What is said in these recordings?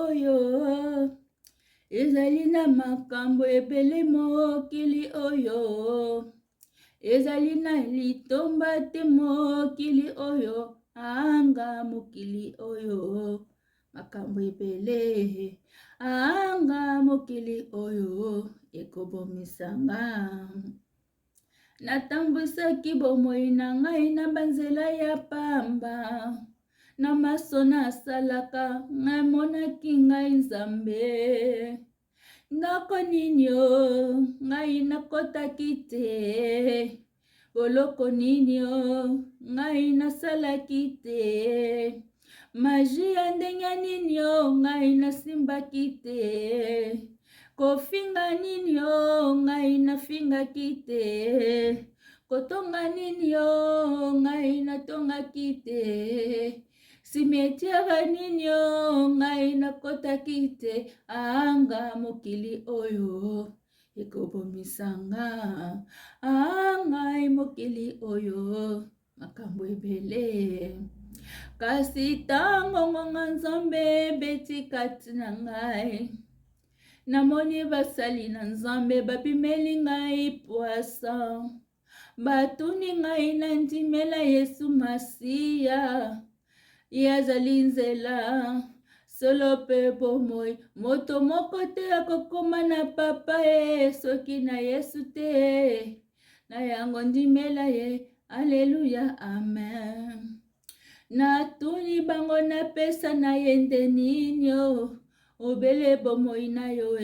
oyo ezali na makambo ebele mokili oyo ezali na litomba te mokili oyo anga mokili oyo makambo ebele anga mokili oyo ekobomisanga natambwisaki bomoi na ngai na banzela ya pamba na maso nasalaka ngai monaki ngai nzambe ndako nini o ngai nakotaki te boloko nini o ngai nasalaki te maji ya ndenge nini o ngai nasimbaki te kofinga nini o ngai nafingaki te kotonga nini o ngai natongaki te simetiere nini o ngai nakotaki te anga mokili oyo ekobomisanga ngai mokili oyo makambo ebele kasi tango ngonga nzambe beti kati na ngai namoni basali na nzambe bapimeli ngai pwasa batuni ngai na ndimela Yesu Masiya yazali nzela solo pe bomoi moto moko te akokoma na papa soki na Yesu te na yango ndimela ye aleluya amen natuni bango napesa na ye nde nini obele bomoi na yo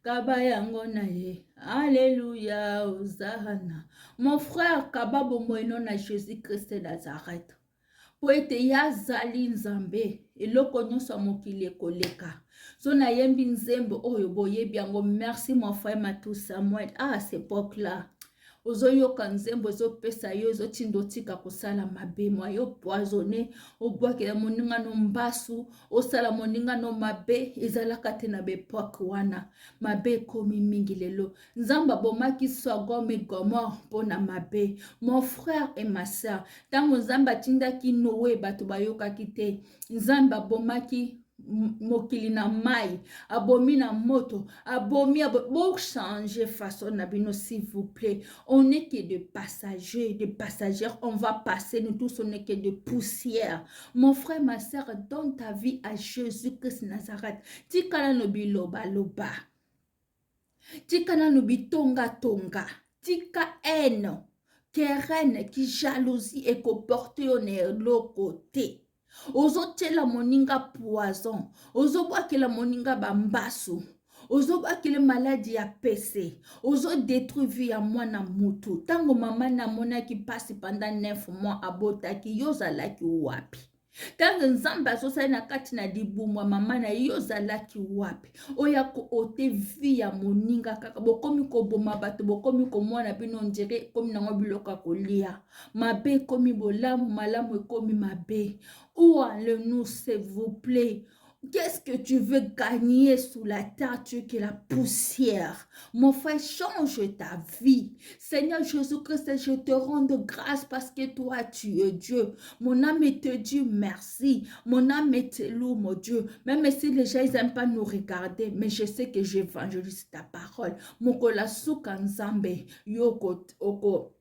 kaba yango na ye alléluia Hosanna mon frère kaba bomoi no na Jésus Christ de Nazareth po ete yazali nzambe eloko nyonso ya mokili ekoleka so nayembi nzembo oyo boyebi yango merci mon frère Matou Samuel cette époque là ozoyoka nzembo ezopesa yo ezotinda otika kosala mabe mwa yo poisonné obwakela moninga no mbasu osala moninga no mabe ezalaka te na bepoke wana mabe ekomi mingi lelo nzambe abomaki Sodome et Gomorrhe mpona mabe mon frère et ma sœur ntango nzambe atindaki Noé bato bayokaki te nzambe abomaki mokili na mai abomi na moto abomi bo changer façon na bino s'il vous plaît on n'est que de passagères on va passer nous tous on n'est que de poussière mon frère ma sœur donne ta vie à Jésus-Christ Nazareth tikala no biloba loba tikala no bitonga tonga tika haine querelle qui jalousie et comporte on est l'autre côté ozotela moninga poison ozobwakela moninga bambasu ozobwakela maladi ya pese ozodétruire vie ya mwana mutu tango mama namonaki pasi pendant 9 mois abotaki yozalaki wapi tango nzambe azosali na kati na libumwa mama na yozalaki wapi oya ko ote vie ya moninga kaka bokomi koboma bato bokomi komona bino ndire komi nango biloko kolia mabe komi bolamu malamu ekomi mabe où allons-nous s'il vous plaît? Qu'est-ce que tu veux gagner sous la terre? Tu es que la poussière. Mon frère, change ta vie. Seigneur Jésus-Christ, je te rends de grâce parce que toi, tu es Dieu. Mon âme te dit merci. Mon âme te loue, mon Dieu. Même si les gens n'aiment pas nous regarder, mais je sais que j'évangélise ta parole. Mon kolasuka nzambe, yoko, oko.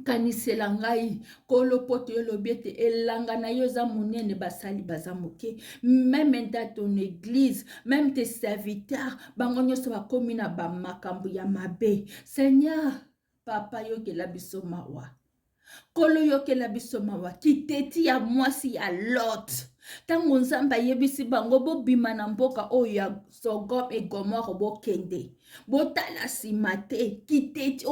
Kanisela ngai kolo poto yo lobiete elanga na yo za munene basali baza moke même dans ton église même tes serviteurs bango nyonso bakomi na bamakambo ya mabe Seigneur papa yo ke la biso mawa kolo yo ke la biso mawa kiteti ya mwasi ya Lot tango nzamba yebisi bango bobima na mboka oyo ya Sodome et Gomorrhe bokende botala simate kiteti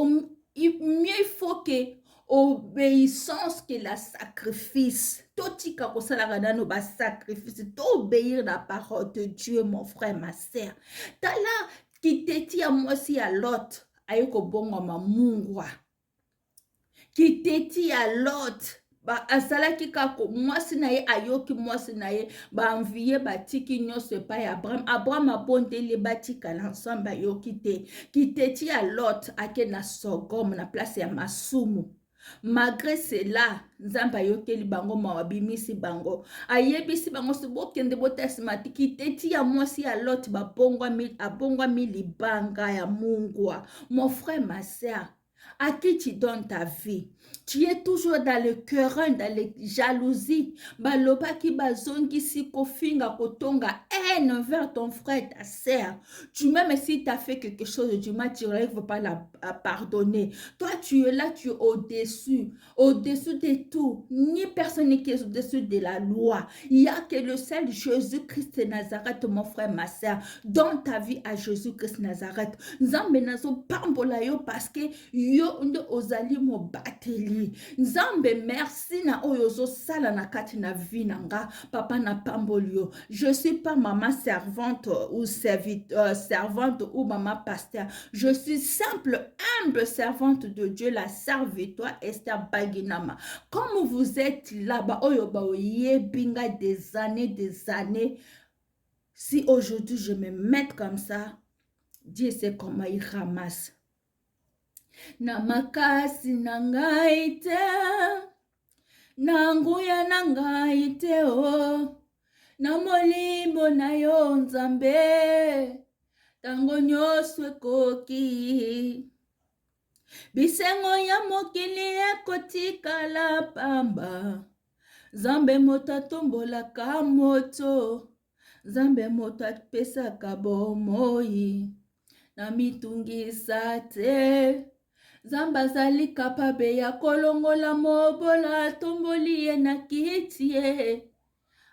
mieux il faut que obéissance que la sacrifice. Totika kosala nano ba sacrifice. T'obéir la parole de Dieu, mon frère, ma sœur. Tala kiteti ya mwasi ya Lot. Ayoko bongo mamungwa. Kiteti ya Lot. Ba asalaki kako mwasi na ye ayoki mwasi na ye ba envier batiki nyonso pa ya Abraham abondeli batika l'ensemble ayoki te kiteti ya Lot ake na Sodome na place ya masumu Malgré cela, Nzamba yokeli bango mawabimisi bango. Ayebisi bango subokende botesmati kiteti ya mwasi ya lot abongwa libanga ya mungwa. Mon frère, ma sœur, à qui tu donnes ta vie? Tu es toujours dans le querelle, dans les jalousies. Baloba ki bazongi si kofinga kotonga haine vers ton frère, ta sœur. Tu même si tu as fait quelque chose du mal, tu ne veux pas la pardonner. Toi, tu es là, tu es au-dessus de tout. Ni personne qui est au-dessus de la loi. Il n'y a que le seul Jésus-Christ de Nazareth, mon frère, ma sœur. Donne ta vie à Jésus-Christ de Nazareth. Nzambe nazo pambola yo parce que yo nde ozali mo bateli. Nzambe merci na oyozo sala na kati na vie nanga. Papa na pamboli yo. Je suis pas maman servante ou servante ou maman pasteur. Je suis simple, humble servante de Dieu, la servitoire Esther Baginama. Comme vous êtes là-bas, binga des années. Si aujourd'hui je me mets comme ça, Dieu sait comment il ramasse. Na makasi na ngai te, na nguya na ngai te o, na molimo na yo Nzambe, tango nyonso ekoki. Bisengo ya mokili ekotikala pamba, Nzambe moto atombolaka moto, Nzambe moto apesaka bomoi, na mitungisa te. Nzambe azali kapabe ya kolongola mobola atomboli ye na kiti ye.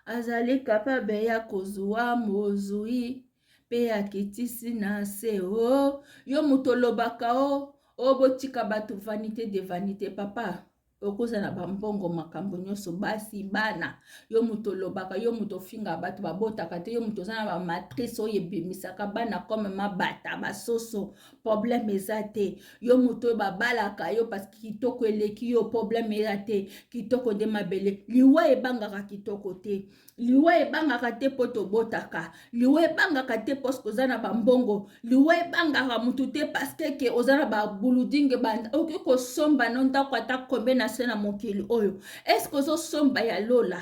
Azali kapabe ya kozwa mozui pe akitisi na se o. Yo moto lobaka o botika batu vanité de vanité papa. Okoza na bambongo makambo nyonso basi bana. Yo moto lobaka, yo moto finga batu babotaka te, yo moto zana ba matrice oye bimisaka bana comme mabata basoso. Problème eza te. Yo moto babalaka yo parce que kitoko eleki yo problème eza te. Kitoko de mabele. Liwa ebangaka kitoko te. Liwa ebangaka te poto botaka. Liwa ebangaka te parce que ozana bambongo. Liwa ebangaka mutu te parce que ozana ba buludinge banda. Oki ko somba nonta kwa ta kombe na sena mokili oyo. Est-ce que zo somba ya lola?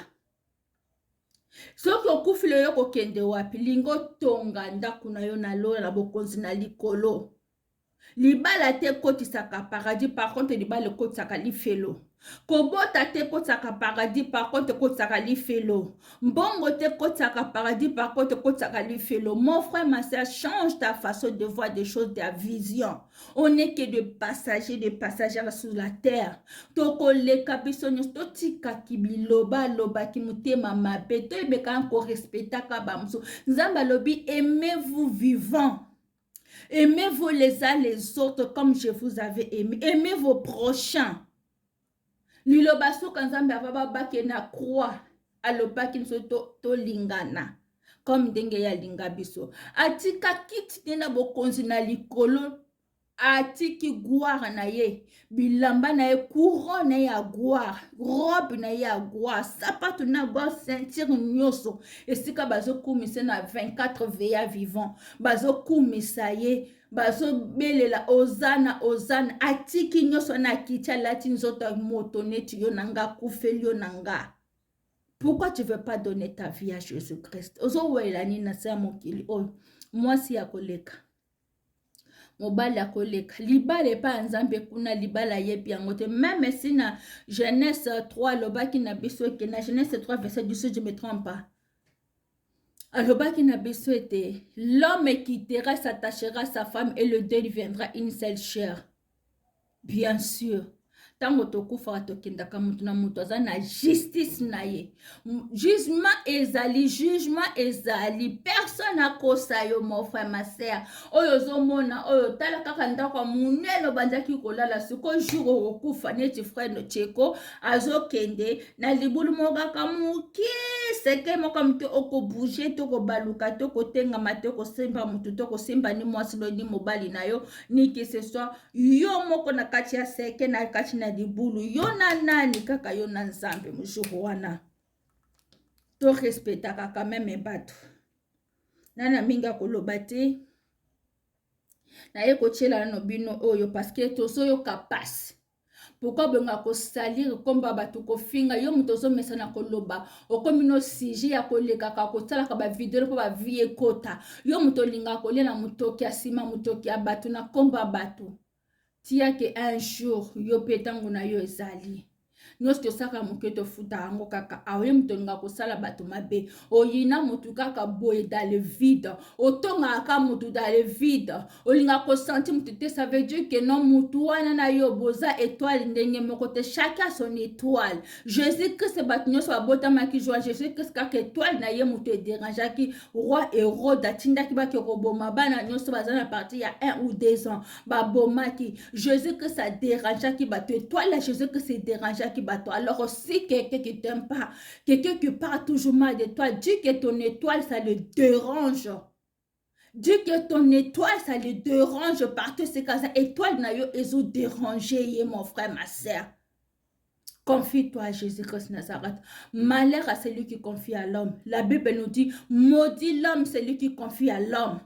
Soki okufile yo kokende wapi lingo tonga ndaku na yo na lola na bokonzi na likolo. Libala te kotisaka paradis, par contre libala kotisaka lifelo. Kobota te kotisaka paradis, par contre kotisaka lifelo. Mbongo te kotisaka paradis, par contre kotisaka lifelo. Mon frère, ma soeur, change ta façon de voir des choses, ta vision. On n'est que des passagers sur la terre. Toko le kabisonyo totika kibiloba loba kimutema mabe. To ebeka ko respecta ka bamso. Nzamba lobi aimez-vous vivant. Aimez-vous les uns les autres comme je vous avais aimé. Aimez vos prochains. Lilobaso kanzambe avaba bake na croix. Alobaki nso to lingana. Comme ndenge ya lingabiso. Atika kiti nena bokonzi na likolo. Atiki gloire na ye. Bilamba na ye couronne ya gloire. Robe na ye ya gloire. Sapato na gloire ceinture nyoso. Esika bazo kumise na 24 veillards vivants. Bazo kumisa ye. Bazo belela ozana. Atiki nyoso na kicha lati nzoto moto neti yo nanga kufeli yo nanga. Pourquoi tu veux pas donner ta vie à Jésus-Christ? Ozo welani na sa mokili oyo. Mwasi ya koleka. Mobala koleka. Libala epa nzambe kuna libala yebi yango te. Même si na Genèse 3 lobaki na biso ke na Genèse 3 verset 10 je me trompe pas. Alobaki na biso ete l'homme quittera, s'attachera à sa femme et le deux deviendra une seule chair. Bien sûr. Tango tokufa tokendaka mutu na mutu aza na justice na ye. Jugement ezali. Personne akosa yo mon frère ma sœur. Oyo zomona oyo tala kaka ndako munelo bandaki kolala siko jour okufa neti frère no Cheko azokende na libulu mokaka muki seke moka mute oko bouger toko baluka toko tenga matoko semba mutu toko semba ni mwasi lo ni mobali na yo ni que ce soit yo moko na kati ya seke na kati na libulu yo na nani kaka yo na Nzambe mujuru wana to respecta kaka meme bato nana minga koloba te na ye kochela no bino oyo parce que tozo yo kapasi pourquoi benga ko salir komba batu ko finga yo mutozo mesana ko loba okomi no sujet ya koleka ka ko tala ka ba video po ba vie kota yo mutolinga ko lela mutoki asima mutoki ya batu na komba batu tia ke un jour yo petango na yo ezali nyonso tosaka moke tofuta yango kaka aoye moto olinga kosala bato mabe oyina motu kaka boye dans le vide otongaka motu dans le vide olinga kosenti motu te ça veut dire que non motu wana na yo boza étoile ndenge moko te chacun son étoile Jésus Christ bato nyonso babotamaki joa Jésus Christ kaka étoile na ye motu ederangeaki roi Hérode atindaki bake koboma bana nyonso baza na parti ya 1 ou 2 ans babomaki Jésus Christ aderangeaki bato étoile ya Jésus Christ ederangeaki bato. Alors aussi quelqu'un qui t'aime pas, quelqu'un qui parle toujours mal de toi, dis que ton étoile ça le dérange. Dis que ton étoile ça le dérange partout c'est comme ça étoile na yo ezo déranger mon frère ma sœur. Confie-toi à Jésus-Christ Nazareth. Malheur à celui qui confie à l'homme. La Bible nous dit maudit l'homme celui qui confie à l'homme.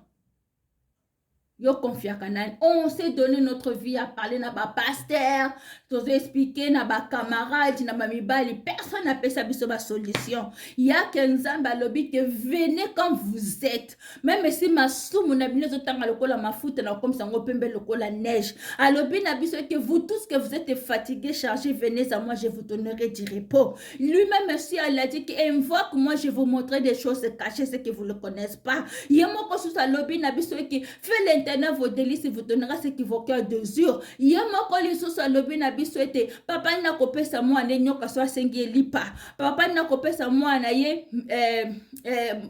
Yo confia kanani. On s'est donné notre vie à parler na ba pasteur, t'ose expliquer na ba camarade, na ba mibali. Personne n'a fait sa biso ba solution. Il y a qu'un balobi que venez comme vous êtes. Même si ma soumou na bino zotanga lokola ma foute na comme sango pembe lokola neige. Alobi na biso que vous tous que vous êtes fatigués, chargés, venez à moi, je vous donnerai du repos. Lui-même aussi elle a dit qu'invoque moi, je vous montrerai des choses cachées, ce que vous ne connaissez pas. Yemo ko sous alobi na biso que fait l'internet vos délices vous donnera ce qui vos cœurs désirent. Yemo ko liso sa lobi na biso ete papa na kopesa moi ne nyoka so asengi lipa. Papa na kopesa moi na ye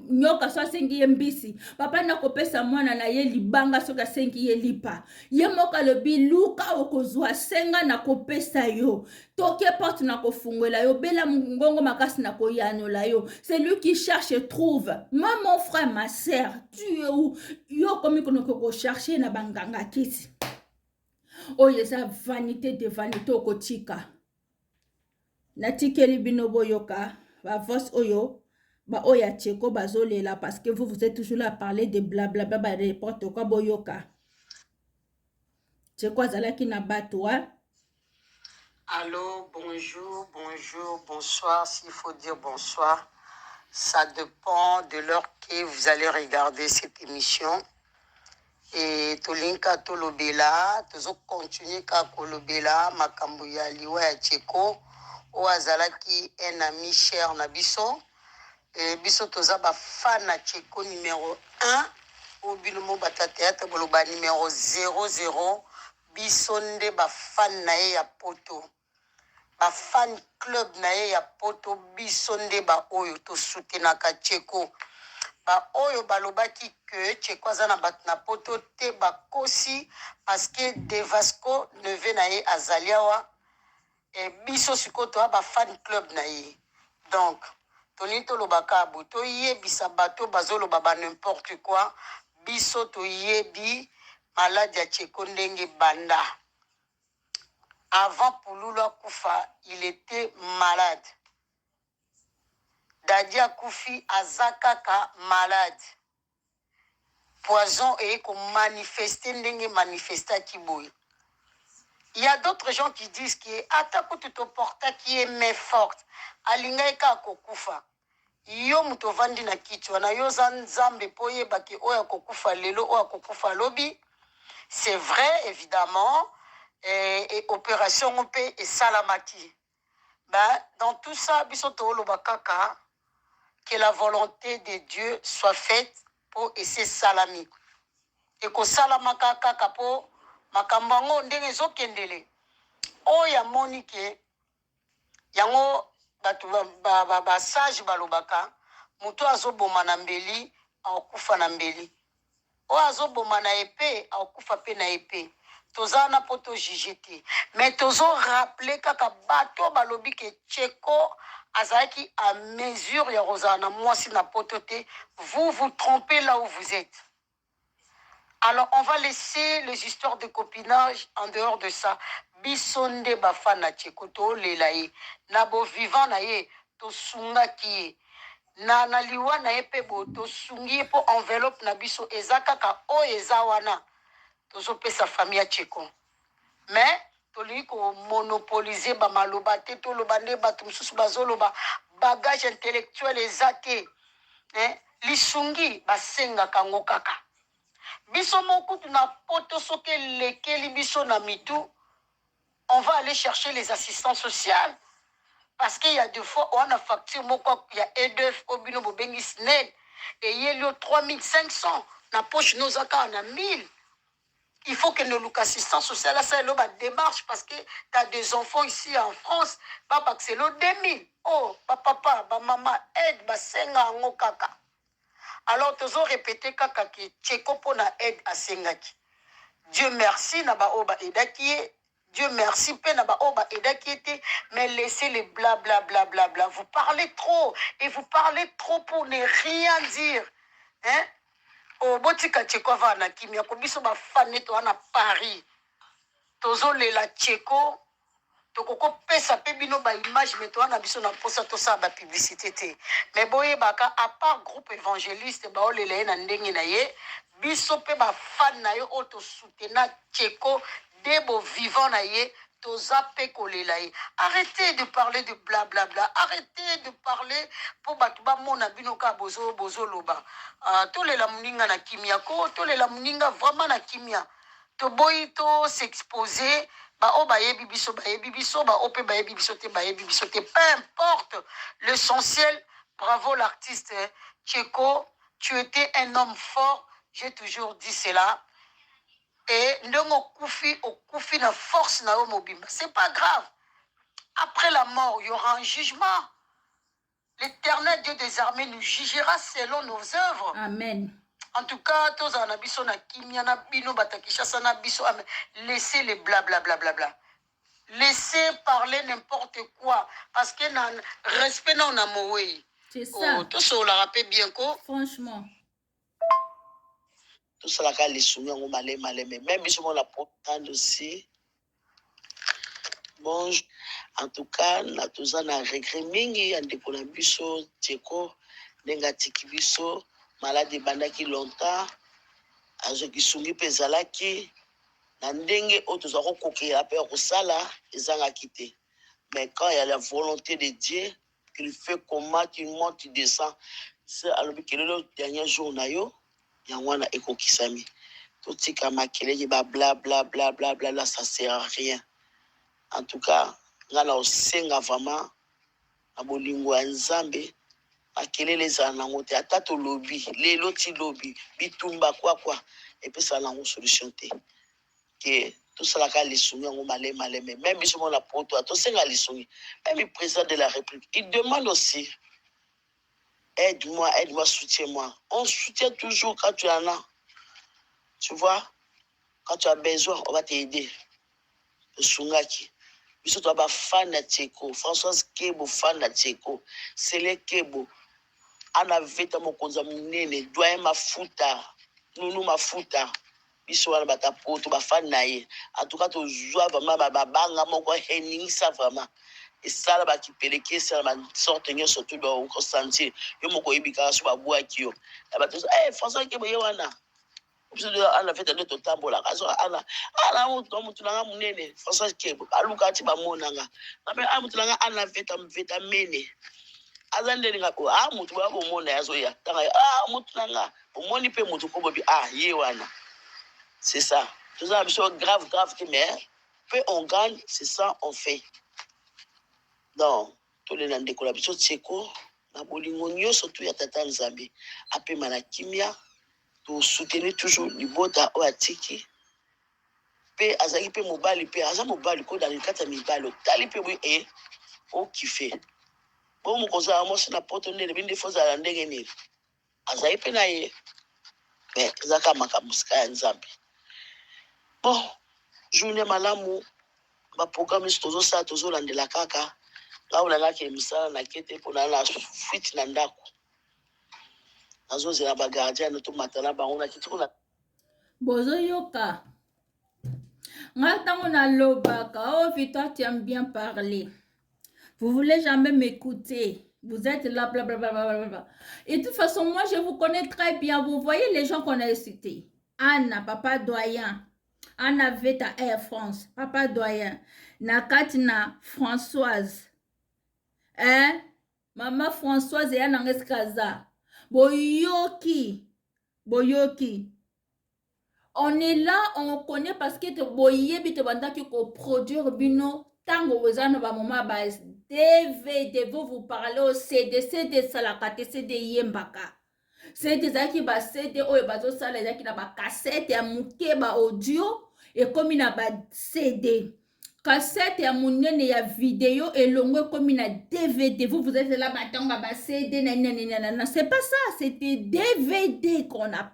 nyoka so asengi mbisi. Papa na kopesa moi na ye libanga so asengi lipa. Yemo ko lobi luka okozwa senga na kopesa yo. Toke porte na kofungwela yo bela ngongo makasi na koyanola yo. Celui qui cherche trouve. Moi mon frère ma sœur, tu es où? Yo komi kono chercher na banganga kisi. Oyo eza vanité de vanité okotika. Natikeli bino boyoka ba voix oyo ba oya tcheko bazolela parce que vous êtes toujours là à parler de blablabla ba n'importe quoi boyoka. Tcheko azalaki na bato hein? Allô, bonjour, bonjour, bonsoir, s'il faut dire bonsoir. Ça dépend de l'heure que vous allez regarder cette émission. Et tolinka tolobela, tozo continuer ka kolobela makambo ya liwa ya Tcheko, o azalaki un ami cher na biso. Et biso toza ba fan na Tcheko numéro 1, o bilumo batateata boloba numéro 00, biso nde ba fan na ye ya poto. Ba fan club na ye ya poto biso nde ba oyo to soutenaka Tcheko. Ba oyo balobaki que Tcheko aza na bat na poto te bakosi parce que Devasco neve na ye azaliawa e biso sikoto ba fan club na ye. Donc toni tolobaka boto yebisa bato bazoloba ba n'importe quoi biso to yebi maladi ya Tcheko ndenge banda. Avant Pouloula Koufa, il était malade. Dadia Koufi Azakaka malade. Poison et qu'on manifestait, n'enge manifesta Kiboui. Il y a d'autres gens qui disent que Atako Tutoporta qui est main forte. Alingaika Kokufa. Yo mutovandi na kichwa na yo zanzambe poye baki oya kokufa lelo oya kokufa lobi. C'est vrai évidemment. Et opération OP et Salamaki. Ben, dans tout ça, bisoto lobakaka, que la volonté de Dieu soit faite pour essayer salami. Et que salamaka kaka po makambango ndenge zokendele. O ya monike yango batu ba sage balobaka muto azoboma na mbeli akufa na mbeli. O azoboma na épée akufa pe na épée. Tozana poto jijete. Mais tozo rappeler kaka bato balobi ke Tcheko azaki à mesure ya rozana mwasi na poto te. Vous vous trompez là où vous êtes. Alors on va laisser les histoires de copinage en dehors de ça. Bisonde bafana Tcheko to lelaye. Nabo vivant na ye to sunga ki na liwa na ye pe bo to sungi po enveloppe na biso ezaka ka o ezawana. Tozo pe sa famille à Tcheko. Mais, tolingi komonopolize bamaloba te toloba nde bato mosusu bazoloba bagage intellectuel eza te lisungi basengaka yango kaka biso mokutu na poto soki elekeli biso na mitu on va aller chercher les assistants sociaux parce qu'il y a des fois on a facture moko il y a EDF obino bobengi SNED et il y a 3500 na poche nozaka na 1000. Il faut que nous look assistance sociale, ça est démarche parce que tu as des enfants ici en France, papa c'est le 2000. Oh, papa, maman, aide, senga ngo kaka. Alors, tu as répété kaka ki tcheko pona aide à sengaki. Dieu merci, na ba oba edaki. Dieu merci, pe na ba oba edaki te, mais laissez les bla bla bla bla bla. Vous parlez trop et vous parlez trop pour ne rien dire. Hein? Oh, botika tcheko vana kimia ko biso ba fane to na Paris. Tozo lela tcheko to koko pesa pe bino ba image mais to na biso na posa to sa ba publicité te. Mais boye baka à part groupe évangéliste ba olela na ndenge na ye biso pe ba fan na yo auto soutenir tcheko debo vivant na ye. Arrêtez de parler de blablabla. Arrêtez de parler pour batuba mona binoka bozo bozo loba. Tous les lamuninga na kimia ko, tous les lamuninga vraiment na kimia. To boy to s'exposer, ba o ba yebi biso ba ope ba yebi biso te. Peu importe. L'essentiel, bravo l'artiste Tcheko, tu étais un homme fort. J'ai toujours dit cela. Et au koufi na force na mobimba. C'est pas grave. Après la mort, il y aura un jugement. L'Éternel Dieu des armées nous jugera selon nos œuvres. Amen. En tout cas, tous en abisso na kimia na bino batakisha sana biso. Laissez les blablabla. Laissez parler n'importe quoi. Parce que na respect na on a moué. C'est ça. Tout ça on l'a rappelé bien quoi. Franchement. Tout ça là les soumis on malé mais même si on la portant aussi bon en tout cas na toza na regret mingi ande ko na biso Tcheko nenga tiki biso malade bandaki longtemps azo kisungi pezalaki na ndenge o toza ko kokela pe ko sala ezanga kité mais quand il y a la volonté de Dieu qu'il fait comment tu montes tu descends c'est alors que le dernier jour na yo yangwana ekokisami totika makelele ba bla bla bla bla bla là ça sert à rien en tout cas ngana osenga vraiment abolingo ya nzambe makelele za na ngote atato lobby lelo ti lobby bitumba quoi et puis ça na une solution te que tout ça là les soumis on malé mais même si on a poto to senga les soumis même le président de la République il demande aussi aide-moi, soutiens-moi. On soutient toujours quand tu en as. Tu vois, quand tu as besoin, on va t'aider. Sungaki. Biso to ba fan na Tcheko, Françoise Kebo fan na Tcheko, Sele Kebo. Ana veta mokonza munene, doyen mafuta, nunu mafuta. Biso wana bata poto ba fan na ye. En tout cas to joie vraiment ba banga moko heningisa vraiment. Et ça là qui peleke ça la sorte nyo surtout do ko sentir yo moko ibika so ba bua kio ba to François Kebo yewana obso de ala fete de to tambola kaso ala mutu na munene François Kebo aluka ti ba monanga na be mutu na ana veta mene azande nga ko mutu ba ko mona yazo ya tanga mutu na omoni pe mutu ko bobi yewana c'est ça tout ça biso grave mais peu on gagne c'est ça on fait. Donc, tous les gens de la biso Tcheko, na bolingo nyonso tu ya tata Nzambe, apema na kimia, to soutenir toujours libota o atiki. Pe azaki pe mobali pe aza mobali ko dans le kata mibalo, tali pe bu o kife. Bon mo koza mo na poto ne binde foza la ndenge ni. Azaki pe na ye. Mais zaka makamuska ya Nzambe. Bon, journée malamu ba programme tozo sa tozo landela kaka. Là où la qui misala na kete pour la fuite na ndako nazo zela ba gardien no to matala ba on a kitu na bozo yoka ngatango na lobaka oh toi tu aimes bien parler vous voulez jamais m'écouter vous êtes là blablabla et de toute façon moi je vous connais très bien vous voyez les gens qu'on a cités Anna papa doyen en avait à Air France. Papa doyen. Na kati na Françoise. Hein? Maman Françoise et Ananges Kaza. Boyoki. Boyoki. On est là, on connaît parce que boyebi te banda ki ko produire bino tango wezano ba mama ba DVD vous parlez au CD salakate CD yembaka. CD zaki ba CD oyo bazo sala zaki na ba cassette ya muke ba audio et comme na ba CD. Cassette ya munene ya vidéo et longue comme na DVD. Vous êtes là batanga ba CD nanana. C'est pas ça, c'était DVD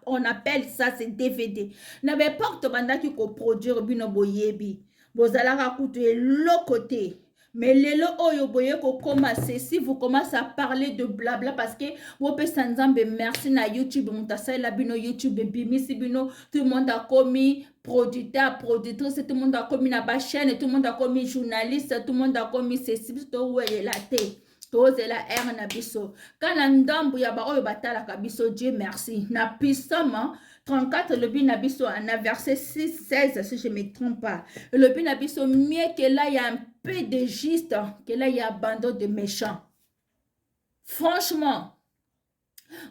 on appelle ça, c'est DVD. Na be porte banda ki ko produire bino boyebi. Bozala ka kutu l'autre côté. Mais lelo oyo boye ko koma ceci vous commencez à parler de blabla parce que vous pouvez s'ensemble merci na YouTube mutasai la bino YouTube bimisi bino tout le monde a commis producteur productrice tout le monde a commis na ba chaîne tout le monde a commis journaliste tout le monde a commis ceci to wele la té toze la R na biso kana ndambu ya ba oyo batala ka biso Dieu merci na pisama 34 le bin abiso en verset 6 16 si je me trompe pas le bin abiso mieux que là il y a un peu de juste que là il y a abandon de méchants franchement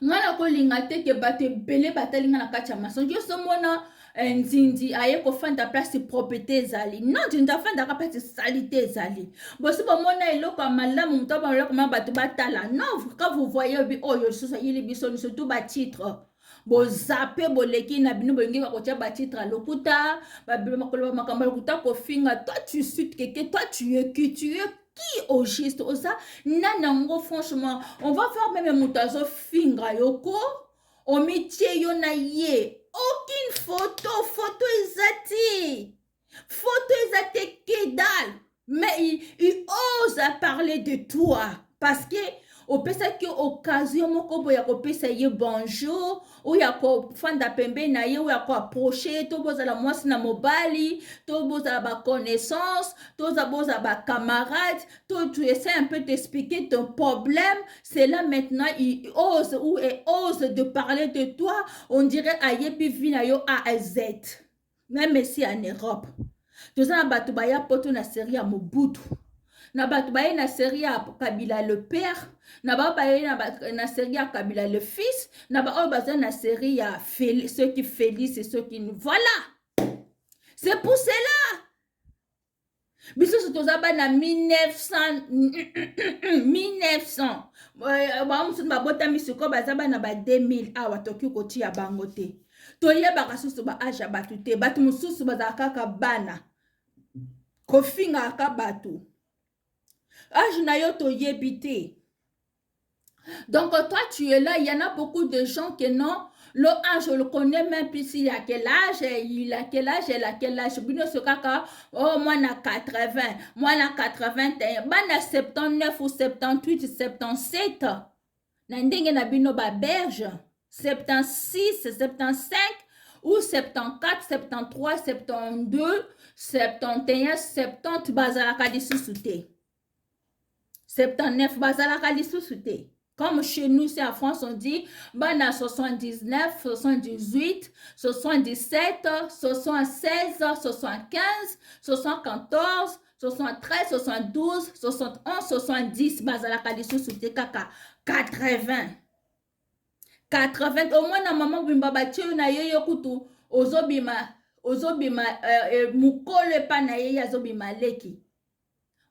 ngana ko linga te ke bate belé batali ngana kacha mason yo somona nzindi aye ko fanda place propriété ezali non tu ndafanda ka place salité ezali bosi bomona eloko malamu mutaba eloko mabatu batala non quand vous voyez bi oyo soso yili biso surtout ba titre bo zappe boleki na bino bolingi ka kotia ba titre à lokuta ba makolo makamba lokuta ko finga toi tu suis quelqu'un toi tu es qui au juste osa nanango franchement on va faire même mutazo finga yoko o métier yo na ye aucune photo ezati que dalle mais il ose parler de toi parce que au pesa ki occasion moko boya ko pesa ye bonjour ou ya ko fanda pembe na ye ou ya ko approcher to bozala mwasi na mobali to bozala ba connaissance to boza ba camarade to tu essaies un peu d'expliquer ton problème c'est là maintenant il ose ou elle ose de parler de toi on dirait ayebi vina yo A à Z même ici en Europe to za batu ba ya poto na série ya Mobutu na batu baye na série ya Kabila le père na ba baye na série ya Kabila le fils na ba baza na série ya ceux qui Félix et ceux qui voilà c'est pour cela biso tozaba na 1900 ba musu ba bota misiko bazaba na ba 2000 awa toki koti ya bango te toyeba ka susu ba age batu te batu mususu baza kaka bana kofinga ka batu âge na yo toyebi te. Donc toi tu es là, il y en a beaucoup de gens qui non, le âge je le connais même plus il a quel âge, il a quel âge, elle a quel âge. Bino ce kaka, oh moi na 80, moi na 81, moi na 79 ou 78, 77. Na ndenge na bino ba berge, 76, 75 ou 74, 73, 72, 71, 70 bazalaka lisusu te. 79 bazalaka lisusu te. Comme chez nous, c'est en France, on dit, bana 79, 78, 77, 76, 75, 74, 73, 72, 71, 70, bazalaka lisusu te kaka 80. 80, au moins na maman bimba batio na yo kutu, ozobima, mukole pa na ye azobima leki.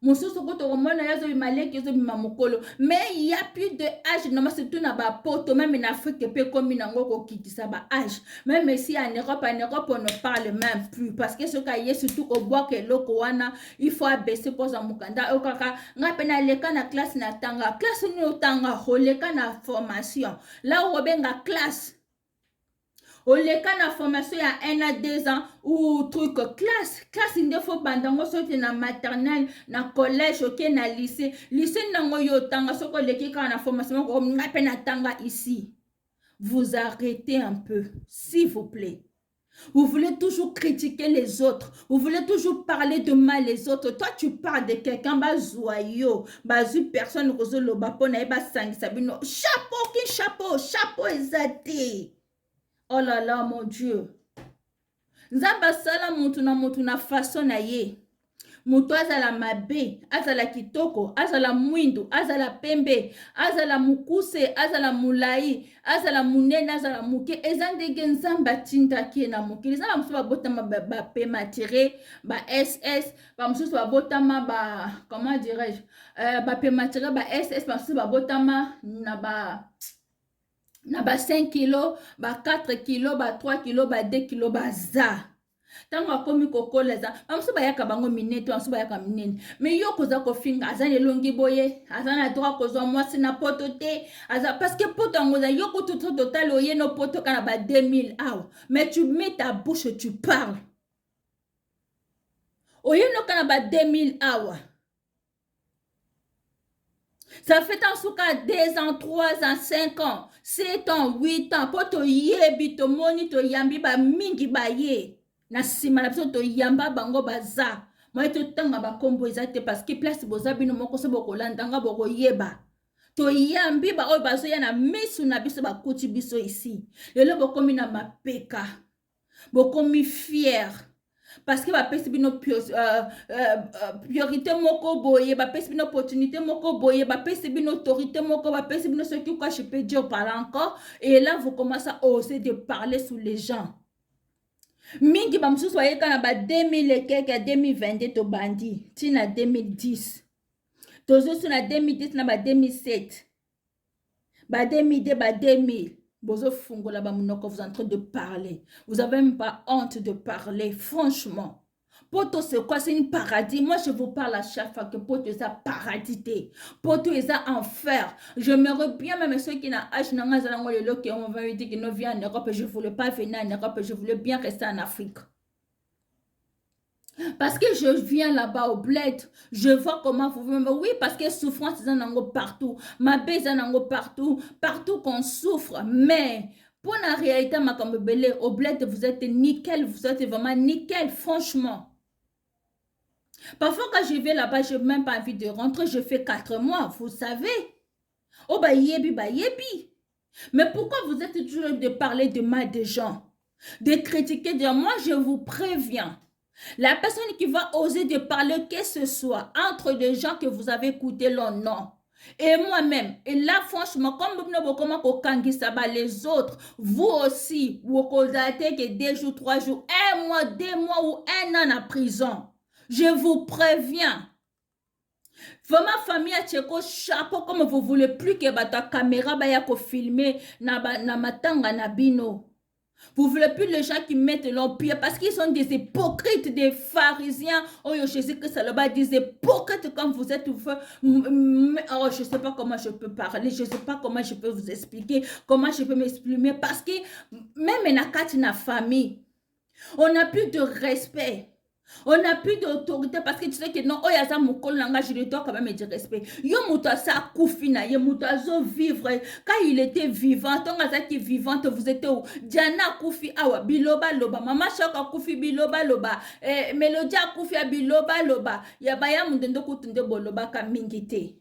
Mususu koto komona yazo bimaleki yazo bimamukolo mais il y a plus de âge non c'est tout na ba poto même en Afrique pe comme nango ko kitisa ba âge même ici en Europe on ne parle même plus parce que ce cas surtout au bois que loko wana il faut abaisser pour za mukanda okaka ngape na leka na classe na tanga classe ni otanga holeka na formation là où benga classe au leka na formation ya 1 à 2 ans ou truc classe il faut bandango soki na maternelle na collège ok na lycée nango yo tanga soko leki ka na formation ko ngape na tanga ici vous arrêtez un peu s'il vous plaît. Vous voulez toujours critiquer les autres. Vous voulez toujours parler de mal les autres. Toi, tu parles de quelqu'un, bazoyo, bazu personne kozolo bapona eba sangi sabino. Chapeau, chapeau ezate. Oh là là, mon Dieu. Nzamba sala mutu na façon na ye. Mutu azala mabe, azala kitoko, azala mwindu, azala pembe, azala mukuse, azala mulai, azala munene, azala muke. Eza ndenge nzamba tindaki na mokili. Nzamba musu babotama ba prématuré, ba SS, ba musu babotama ba, comment dirais-je, ba prématuré, ba SS, ba musu babotama na ba 5 kilos, ba 4 kilos, ba 3 kilos, ba 2 kilos, ba za. Tango akomi kokola za bamso bayaka bango minete bamso bayaka minene mais yo koza kofinga aza nelongi boye aza na droit kozwa mwasi na poto te aza parce que poto yango za yo ko tout total oye no poto kana ba 2000 awa mais tu mets ta bouche tu parles oye no kana ba 2000 awa. Ça fait en tout cas 2 ans, 3 ans, 5 ans, 7 ans, 8 ans poto yebi to moni to yambi ba mingi ba ye. Na sima na biso to yamba bango baza moi to tanga ba kombo ezate parce que place boza bino moko se bokolandanga boko yeba to yambi ba oyo bazo ya na misu na biso bakuti biso ici lelo bokomi na mapeka bokomi fier parce que bapesi bino priorité moko boye bapesi bino opportunité moko boye bapesi bino autorité moko bapesi bino ce que quoi je peux dire par encore et là vous commencez à oser de parler sur les gens. Mingi ba mususu ayeka na ba 2000 et quelque 2022 to bandi tina 2010 tozo na 2010 na ba 2007 ba 2002 ba 2000 bozo fungola ba munoko vous en train de parler vous avez même pas honte de parler franchement. Poto c'est quoi? C'est une paradis. Moi je vous parle à chaque fois que poto est un paradis. Poto est un enfer. Je m'aimerais bien même ceux qui n'ont âge qui ont dit qu'ils ne viennent en Europe. Je ne voulais pas venir en Europe. Je voulais bien rester en Afrique. Parce que je viens là-bas au bled, je vois comment vous vivez. Oui, parce que souffrance est en partout. Ma baisse est en partout. Partout qu'on souffre. Mais pour la réalité, ma comme belé, au bled, vous êtes nickel. Vous êtes vraiment nickel, franchement. Parfois, quand je vais là-bas, je n'ai même pas envie de rentrer. Je fais 4 mois, vous savez. Oh, bah yebi, bah yebi. Mais pourquoi vous êtes toujours de parler de mal des gens? De critiquer des gens? Moi, je vous préviens. La personne qui va oser de parler que ce soit entre des gens que vous avez écouté leur nom. Et moi-même, et là franchement, comme les autres, vous aussi, vous causez que 2 jours, 3 jours, 1 mois, 2 mois ou 1 an en prison. Je vous préviens. Vraiment, famille à Tcheko, chapeau, comme vous voulez plus que votre caméra vaya filmer na matanga na bino. Vous voulez plus les gens qui mettent leurs pieds parce qu'ils sont des hypocrites, des pharisiens. Oh, Jésus-Christ, ça le bas des hypocrites comme vous êtes. Oh, je ne sais pas comment je peux parler, je ne sais pas comment je peux vous expliquer, comment je peux m'exprimer parce que même dans la famille, on n'a plus de respect. On n'a plus d'autorité parce que tu sais que non, oh yaza mukolo nanga, je dois quand même dire respect. Yo muta sa koufina, yo muta zo vivre. Quand il était vivant, ton gaza qui vivante, vous étiez où? Diana koufi awa biloba loba, mama shaka koufi biloba loba, Melodia koufi a biloba loba. Yabaya mundendo kutunde boloba ka mingite.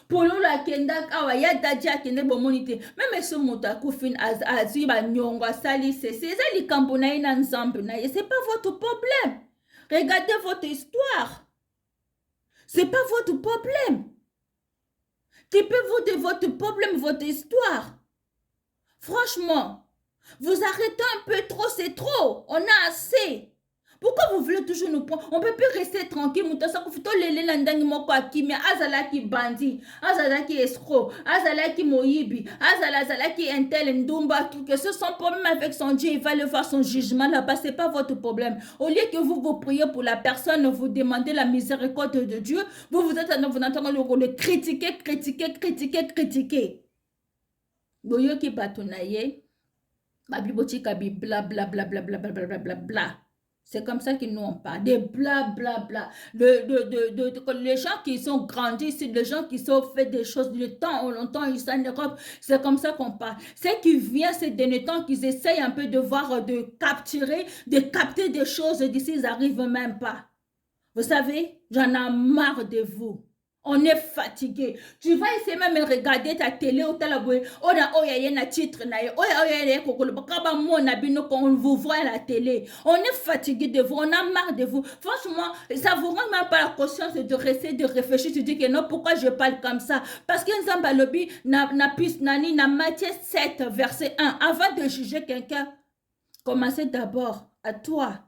Pour nous la kenda awa ya dadia kende bomonite. Même ce muta koufin azi ba nyonga sali c'est ça li kambona ina nzambe na c'est pas votre problème. Regardez votre histoire. C'est pas votre problème. Occupez-vous de votre problème, votre histoire. Franchement, vous arrêtez un peu trop, c'est trop. On a assez. Pourquoi vous voulez toujours nous prendre? On ne peut plus rester tranquille. Azalaki bandi, azalaki escroc, azalaki moyibi, azalaki intel ndumba. Que ce son problème avec son Dieu, il va le voir son jugement là-bas. C'est pas votre problème. Au lieu que vous priez pour la personne, vous demandez la miséricorde de Dieu, vous êtes en train de critiquer. Boyoki batonaye, babiboti kabi bla bla bla bla bla bla bla bla bla. C'est comme ça qu'ils nous ont parlé. Des blablabla. Les gens qui sont grandis ici, les gens qui sont fait des choses de temps en longtemps ici en Europe, c'est comme ça qu'on parle. C'est qui vient ces derniers temps, qu'ils essayent un peu de voir, de capter des choses d'ici, ils n'arrivent même pas. Vous savez, j'en ai marre de vous. On est fatigué. Tu vas essayer même de regarder ta télé ou ta laboué. On a un titre. On vous voit à la télé. On est fatigué de vous. On a marre de vous. Franchement, ça vous rend même pas la conscience de rester, de réfléchir. Tu dis que non, pourquoi je parle comme ça? Parce que Nzamba Lobi na Matthieu 7, verset 1. Avant de juger quelqu'un, commencez d'abord à toi.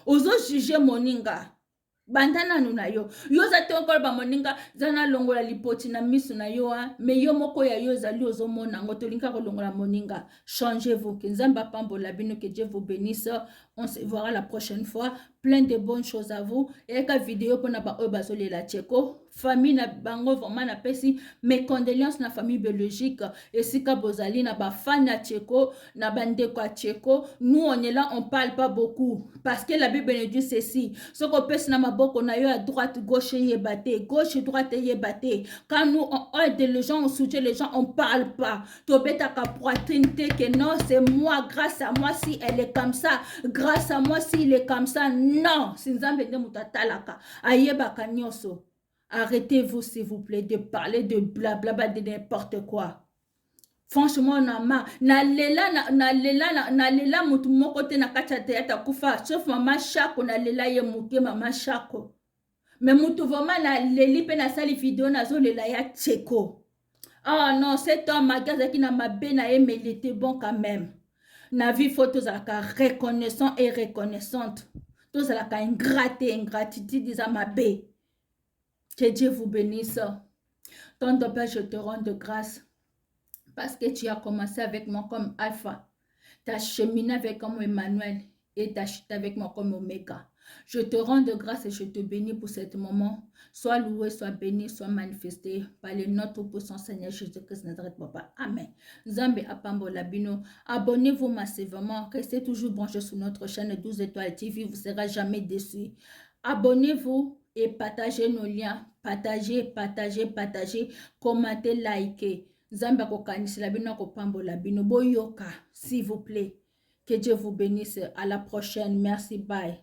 Ozo juger moninga. Bandana nuna yo za te encore ba moninga zana longola lipoti na misu na yo me yo moko ya yo zali ozo mona ngo tolinka ko longola moninga. Changez-vous, que Nzamba pambola bino, que Dieu vous bénisse. On se verra la prochaine fois. Plein de bonnes choses à vous. Et ka vidéo pour na ba obazole la Tcheko. Famille na bango vraiment na pesi mes condoléances na famille biologique et sika bozali na ba fan na Tcheko na bande kwa Tcheko. Nous on est là, on parle pas beaucoup parce que la Bible nous dit ceci. Ce qu'on pèse na maboko na yo à droite gauche yebate, gauche droite yebate. Quand nous on aide les gens, on soutient les gens, on parle pas. Tobeta ka poitrine te que non, c'est moi, grâce à moi si elle est comme ça, grâce à moi si il est comme ça. Non, sinzambe de mutatalaka ayeba kanyoso. Arrêtez-vous, s'il vous plaît, de parler de blablabla, de n'importe quoi. Franchement, on a marre. Nalela mutu moko te na kacha théâtre kufa. Sauf maman Chako, nalela ye muke maman Chako. Mais mutu vraiment na leli pe na sali vidéo na zo lela ya Tcheko. Oh non, cet homme magasin qui n'a ma bena mais il était bon quand même. Na vie photos à la reconnaissant et reconnaissante. Tous à la ingratitude disant ma bé. Que Dieu vous bénisse. Tonton Père, je te rends de grâce parce que tu as commencé avec moi comme Alpha. Tu as cheminé avec moi Emmanuel et tu as chuté avec moi comme Omega. Je te rends de grâce et je te bénis pour ce moment. Sois loué, sois béni, sois manifesté par le notre puissant Seigneur Jésus-Christ Nazareth, Papa. Amen. Zambe Apambo Labino. Abonnez-vous massivement. Restez toujours branchés sur notre chaîne 12 étoiles TV. Vous ne serez jamais déçus. Abonnez-vous et partagez nos liens. Partagez, commentez, likez. Zamba kokanisi labino kopambo labino boyoka, s'il vous plaît. Que Dieu vous bénisse. À la prochaine. Merci. Bye.